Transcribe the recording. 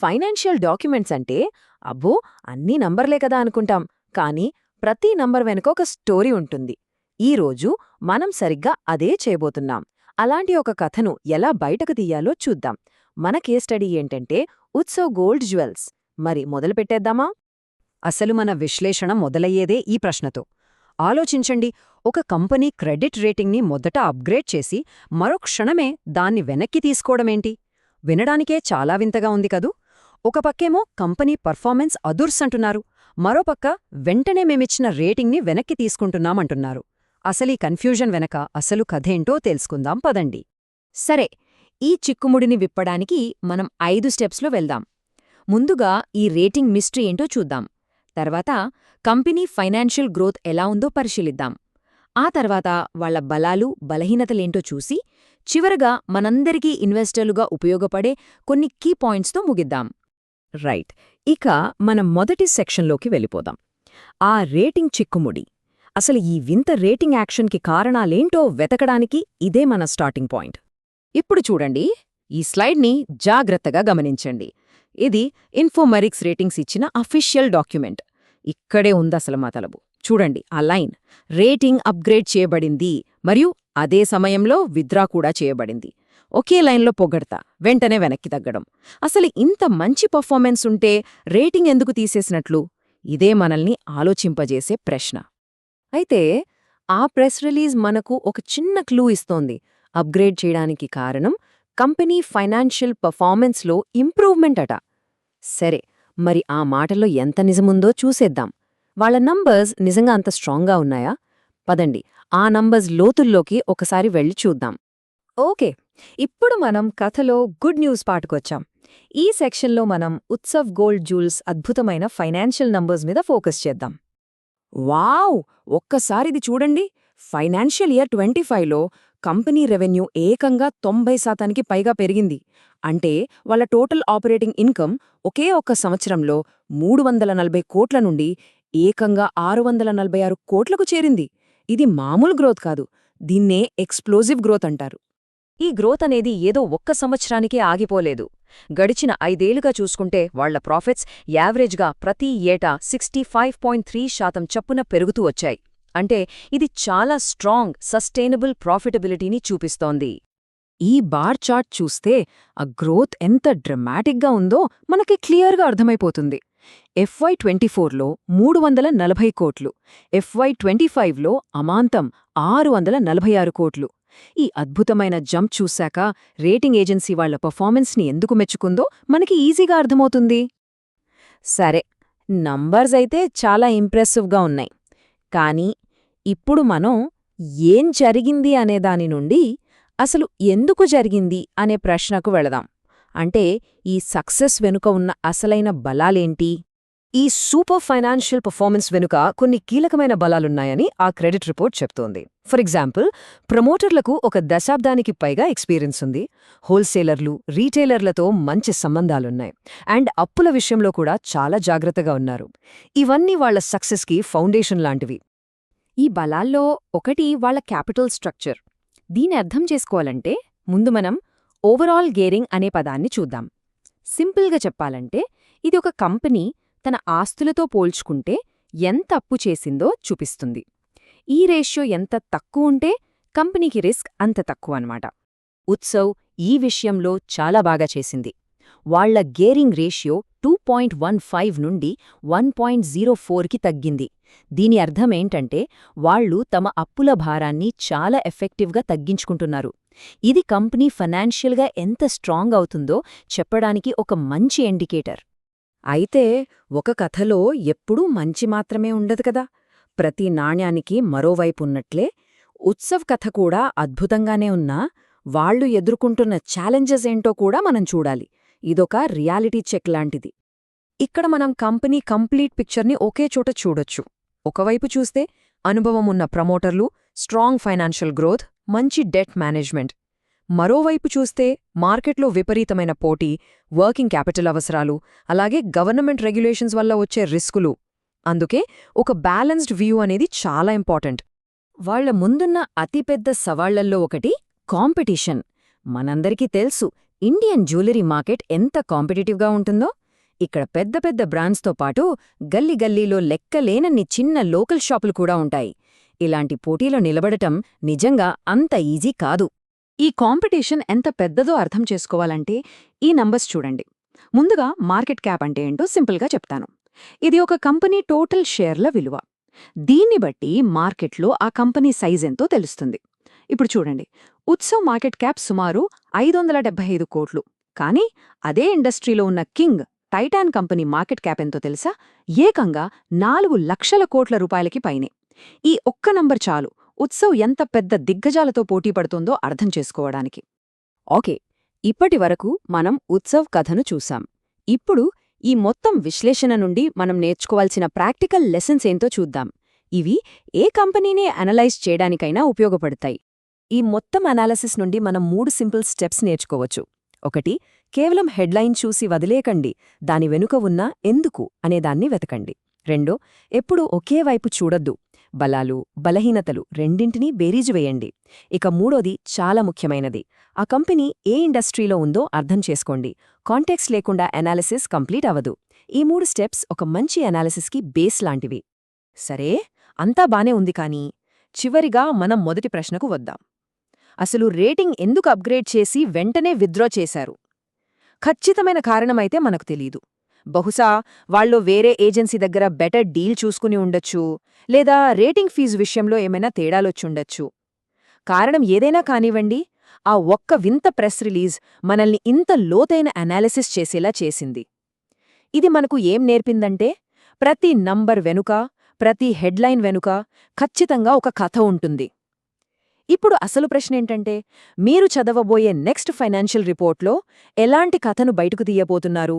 Financial documents అంటే అబ్బో అన్నీ నంబర్లే కదా అనుకుంటాం, కానీ ప్రతి నంబర్ వెనుక ఒక స్టోరీ ఉంటుంది. ఈరోజు మనం సరిగ్గా అదే చేయబోతున్నాం. అలాంటి ఒక కథను ఎలా బయటకు తీయాలో చూద్దాం. మన కేస్ స్టడీ ఏంటంటే ఉత్సవ్ గోల్డ్ జ్యువెల్స్. మరి మొదలుపెట్టేద్దామా? అసలు మన విశ్లేషణ మొదలయ్యేదే ఈ ప్రశ్నతో. ఆలోచించండి, ఒక కంపెనీ క్రెడిట్ రేటింగ్ని మొదట అప్గ్రేడ్ చేసి మరో క్షణమే దాన్ని వెనక్కి తీసుకోవడమేంటి? వినడానికే చాలా వింతగా ఉంది కదూ. ఒక పక్కేమో కంపెనీ పర్ఫార్మెన్స్ అదుర్సంటున్నారు, మరోపక్క వెంటనే మేమిచ్చిన రేటింగ్ని వెనక్కి తీసుకుంటున్నామంటున్నారు. అసలీ కన్ఫ్యూజన్ వెనక అసలు కథేంటో తెలుసుకుందాం పదండి. సరే, ఈ చిక్కుముడిని విప్పడానికి మనం 5 స్టెప్స్లో వెళ్దాం. ముందుగా ఈ రేటింగ్ మిస్టరీ ఏంటో చూద్దాం. తర్వాత కంపెనీ ఫైనాన్షియల్ గ్రోత్ ఎలా ఉందో పరిశీలిద్దాం. ఆ తర్వాత వాళ్ల బలాలు బలహీనతలేంటో చూసి చివరగా మనందరికీ ఇన్వెస్టర్లుగా ఉపయోగపడే కొన్ని కీ పాయింట్స్తో ముగిద్దాం. రైట్, ఇక మనం మొదటి సెక్షన్లోకి వెళ్ళిపోదాం. ఆ రేటింగ్ చిక్కుముడి. అసలు ఈ వింత రేటింగ్ యాక్షన్కి కారణాలేంటో వెతకడానికి ఇదే మన స్టార్టింగ్ పాయింట్. ఇప్పుడు చూడండి, ఈ స్లైడ్ని జాగ్రత్తగా గమనించండి. ఇది ఇన్ఫోమెరిక్స్ రేటింగ్స్ ఇచ్చిన అఫీషియల్ డాక్యుమెంట్. ఇక్కడే ఉందసలు మా తలబు. చూడండి ఆ లైన్, రేటింగ్ అప్గ్రేడ్ చేయబడింది మరియు అదే సమయంలో విత్డ్రా కూడా చేయబడింది. ఒకే లైన్లో పొగడతా, వెంటనే వెనక్కి తగ్గడం. అసలు ఇంత మంచి పర్ఫార్మెన్స్ ఉంటే రేటింగ్ ఎందుకు తీసేసినట్లు? ఇదే మనల్ని ఆలోచింపజేసే ప్రశ్న. అయితే ఆ ప్రెస్ రిలీజ్ మనకు ఒక చిన్న క్లూ ఇస్తోంది. అప్గ్రేడ్ చేయడానికి కారణం కంపెనీ ఫైనాన్షియల్ పర్ఫార్మెన్స్లో ఇంప్రూవ్మెంట్ అట. సరే, మరి ఆ మాటలో ఎంత నిజముందో చూసేద్దాం. వాళ్ల నంబర్స్ నిజంగా అంత స్ట్రాంగ్గా ఉన్నాయా? పదండి, ఆ నంబర్స్ లోతుల్లోకి ఒకసారి వెళ్ళి చూద్దాం. ఓకే, ఇప్పుడు మనం కథలో గుడ్ న్యూస్ పాటుకొచ్చాం. ఈ సెక్షన్లో మనం ఉత్సవ్ గోల్డ్ జ్యువెల్స్ అద్భుతమైన ఫైనాన్షియల్ నంబర్స్ మీద ఫోకస్ చేద్దాం. వావ్! ఒక్కసారిది చూడండి. ఫైనాన్షియల్ ఇయర్ 25లో కంపెనీ రెవెన్యూ ఏకంగా 90% పైగా పెరిగింది. అంటే వాళ్ళ టోటల్ ఆపరేటింగ్ ఇన్కమ్ ఒకే ఒక్క సంవత్సరంలో 340 కోట్ల నుండి ఏకంగా 646 కోట్లకు చేరింది. ఇది మామూలు గ్రోత్ కాదు, దీన్నే ఎక్స్ప్లోజివ్ గ్రోత్ అంటారు. ఈ గ్రోత్ అనేది ఏదో ఒక్క సంవత్సరానికే ఆగిపోలేదు. గడిచిన 5 ఏళ్లుగా చూసుకుంటే వాళ్ల ప్రాఫిట్స్ యావరేజ్గా ప్రతి ఏటా 65.3% చప్పున పెరుగుతూ వచ్చాయి. అంటే ఇది చాలా స్ట్రాంగ్, సస్టైనబుల్ ప్రాఫిటబిలిటీని చూపిస్తోంది. ఈ బార్ చార్ట్ చూస్తే ఆ గ్రోత్ ఎంత డ్రమాటిక్గా ఉందో మనకి క్లియర్గా అర్థమైపోతుంది. FY 24లో 340 కోట్లు, FY 25లో అమాంతం 646 కోట్లు. ఈ అద్భుతమైన జంప్ చూశాక రేటింగ్ ఏజెన్సీ వాళ్ల పర్ఫార్మెన్స్ని ఎందుకు మెచ్చుకుందో మనకి ఈజీగా అర్థమవుతుంది. సరే, నంబర్స్ అయితే చాలా ఇంప్రెసివ్గా ఉన్నాయి. కానీ ఇప్పుడు మనం ఏం జరిగింది అనే దాని నుండి అసలు ఎందుకు జరిగింది అనే ప్రశ్నకు వెళదాం. అంటే ఈ సక్సెస్ వెనుక ఉన్న అసలైన బలాలేంటి? ఈ సూపర్ ఫైనాన్షియల్ పర్ఫార్మెన్స్ వెనుక కొన్ని కీలకమైన బలాలున్నాయని ఆ క్రెడిట్ రిపోర్ట్ చెప్తోంది. ఫర్ ఎగ్జాంపుల్, ప్రమోటర్లకు ఒక దశాబ్దానికి పైగా ఎక్స్పీరియన్స్ ఉంది, హోల్సేలర్లు, రీటైలర్లతో మంచి సంబంధాలున్నాయి, అండ్ అప్పుల విషయంలో కూడా చాలా జాగ్రత్తగా ఉన్నారు. ఇవన్నీ వాళ్ల సక్సెస్కి ఫౌండేషన్ లాంటివి. ఈ బలాల్లో ఒకటి వాళ్ల క్యాపిటల్ స్ట్రక్చర్. దీని అర్థం చేసుకోవాలంటే ముందు మనం ఓవరాల్ గేరింగ్ అనే పదాన్ని చూద్దాం. సింపుల్గా చెప్పాలంటే ఇది ఒక కంపెనీ తన ఆస్తులతో పోల్చుకుంటే ఎంత అప్పు చేసిందో చూపిస్తుంది. ఈ రేషియో ఎంత తక్కువుంటే కంపెనీకి రిస్క్ అంత తక్కువన్నమాట. ఉత్సవ్ ఈ విషయంలో చాలా బాగా చేసింది. వాళ్ల గేరింగ్ రేషియో 2.15 నుండి 1.04కి తగ్గింది. దీని అర్థమేంటంటే వాళ్లు తమ అప్పుల భారాన్ని చాలా ఎఫెక్టివ్గా తగ్గించుకుంటున్నారు. ఇది కంపెనీ ఫైనాన్షియల్గా ఎంత స్ట్రాంగ్ అవుతుందో చెప్పడానికి ఒక మంచి ఇండికేటర్. అయితే ఒక కథలో ఎప్పుడూ మంచి మాత్రమే ఉండదు కదా. ప్రతి నాణ్యానికి మరోవైపున్నట్లే ఉత్సవ్ కథ కూడా అద్భుతంగానే ఉన్నా వాళ్లు ఎదుర్కొంటున్న ఛాలెంజెస్ ఏంటో కూడా మనం చూడాలి. ఇదొక రియాలిటీ చెక్ లాంటిది. ఇక్కడ మనం కంపెనీ కంప్లీట్ పిక్చర్ని ఒకే చోట చూడొచ్చు. ఒకవైపు చూస్తే అనుభవం ఉన్న ప్రమోటర్లు, స్ట్రాంగ్ ఫైనాన్షియల్ గ్రోత్, మంచి డెట్ మేనేజ్మెంట్. మరోవైపు చూస్తే మార్కెట్లో విపరీతమైన పోటీ, వర్కింగ్ క్యాపిటల్ అవసరాలు, అలాగే గవర్నమెంట్ రెగ్యులేషన్స్ వల్ల వచ్చే రిస్కులు. అందుకే ఒక బ్యాలెన్స్డ్ వ్యూ అనేది చాలా ఇంపార్టెంట్. వాళ్ల ముందున్న అతిపెద్ద సవాళ్లల్లో ఒకటి కాంపిటీషన్. మనందరికీ తెలుసు, ఇండియన్ జ్యువెలరీ మార్కెట్ ఎంత కాంపిటేటివ్గా ఉంటుందో. ఇక్కడ పెద్ద పెద్ద బ్రాండ్స్తో పాటు గల్లీ గల్లీలో లెక్కలేనన్ని చిన్న లోకల్ షాపులు కూడా ఉంటాయి. ఇలాంటి పోటీలో నిలబడటం నిజంగా అంత ఈజీ కాదు. ఈ కాంపిటీషన్ ఎంత పెద్దదో అర్థం చేసుకోవాలంటే ఈ నంబర్స్ చూడండి. ముందుగా మార్కెట్ క్యాప్ అంటే ఏంటో సింపుల్గా చెప్తాను. ఇది ఒక కంపెనీ టోటల్ షేర్ల విలువ. దీన్ని బట్టి మార్కెట్లో ఆ కంపెనీ సైజ్ ఎంతో తెలుస్తుంది. ఇప్పుడు చూడండి, ఉత్సవ్ మార్కెట్ క్యాప్ సుమారు 575 కోట్లు. కానీ అదే ఇండస్ట్రీలో ఉన్న king Titan company market cap ఎంతో తెలుసా? ఏకంగా 4 లక్షల కోట్ల రూపాయలకి పైనే. ఈ ఒక్క నంబర్ చాలు ఉత్సవ్ ఎంత పెద్ద దిగ్గజాలతో పోటీ పడుతుందో అర్థం చేసుకోవడానికి. ఓకే, ఇప్పటివరకు మనం ఉత్సవ్ కథను చూసాం. ఇప్పుడు ఈ మొత్తం విశ్లేషణ నుండి మనం నేర్చుకోవాల్సిన ప్రాక్టికల్ లెసన్స్ ఏంటో చూద్దాం. ఇవి ఏ కంపెనీనే అనలైజ్ చేయడానికైనా ఉపయోగపడతాయి. ఈ మొత్తం అనాలిసిస్ నుండి మనం 3 సింపుల్ స్టెప్స్ నేర్చుకోవచ్చు. 1. కేవలం హెడ్లైన్ చూసి వదిలేకండి, దాని వెనుక ఉన్న ఎందుకు అనేదాన్ని వెతకండి. 2. ఎప్పుడూ ఒకే వైపు చూడొద్దు, బలాలు బలహీనతలు రెండింటినీ బేరీజు వేయండి. ఇక 3వది చాలా ముఖ్యమైనది, ఆ కంపెనీ ఏ ఇండస్ట్రీలో ఉందో అర్థం చేసుకోండి. కాంటెక్స్ట్ లేకుండా అనాలిసిస్ కంప్లీట్ అవ్వదు. ఈ 3 స్టెప్స్ ఒక మంచి అనాలిసిస్కి బేస్ లాంటివి. సరే, అంతా బానే ఉంది కానీ చివరిగా మనం మొదటి ప్రశ్నకు వద్దాం. అసలు రేటింగ్ ఎందుకు అప్గ్రేడ్ చేసి వెంటనే విత్డ్రా చేశారు? ఖచ్చితమైన కారణమైతే మనకు తెలీదు. బహుశా వాళ్ళు వేరే ఏజెన్సీ దగ్గర బెటర్ డీల్ చూసుకుని ఉండొచ్చు, లేదా రేటింగ్ ఫీజు విషయంలో ఏమైనా తేడాలొచ్చుండొచ్చు. కారణం ఏదైనా కానివ్వండి, ఆ ఒక్క వింత ప్రెస్ రిలీజ్ మనల్ని ఇంత లోతైన అనాలిసిస్ చేసేలా చేసింది. ఇది మనకు ఏం నేర్పిందంటే, ప్రతి నంబర్ వెనుక, ప్రతి హెడ్లైన్ వెనుక ఖచ్చితంగా ఒక కథ ఉంటుంది. ఇప్పుడు అసలు ప్రశ్నేంటంటే, మీరు చదవబోయే నెక్స్ట్ ఫైనాన్షియల్ రిపోర్ట్లో ఎలాంటి కథను బయటకు తీయబోతున్నారు?